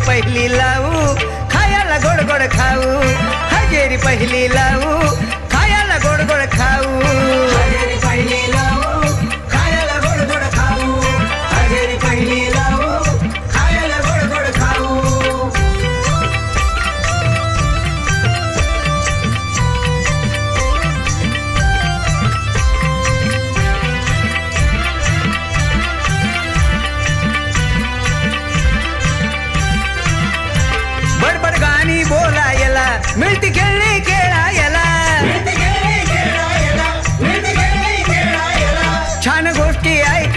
पहिली लावू खायला गोड गोड खाऊ हजेरी पहिली लावू खायला गोड गोड खाऊ हजेरी पहिली लावू खायला गोड गोड खाऊ हजेरी पहिली लावू खायला गोड गोड खाऊ बडबड गाणी बोलायला मिळती खेळणी खेळायला छान गोष्टी ऐक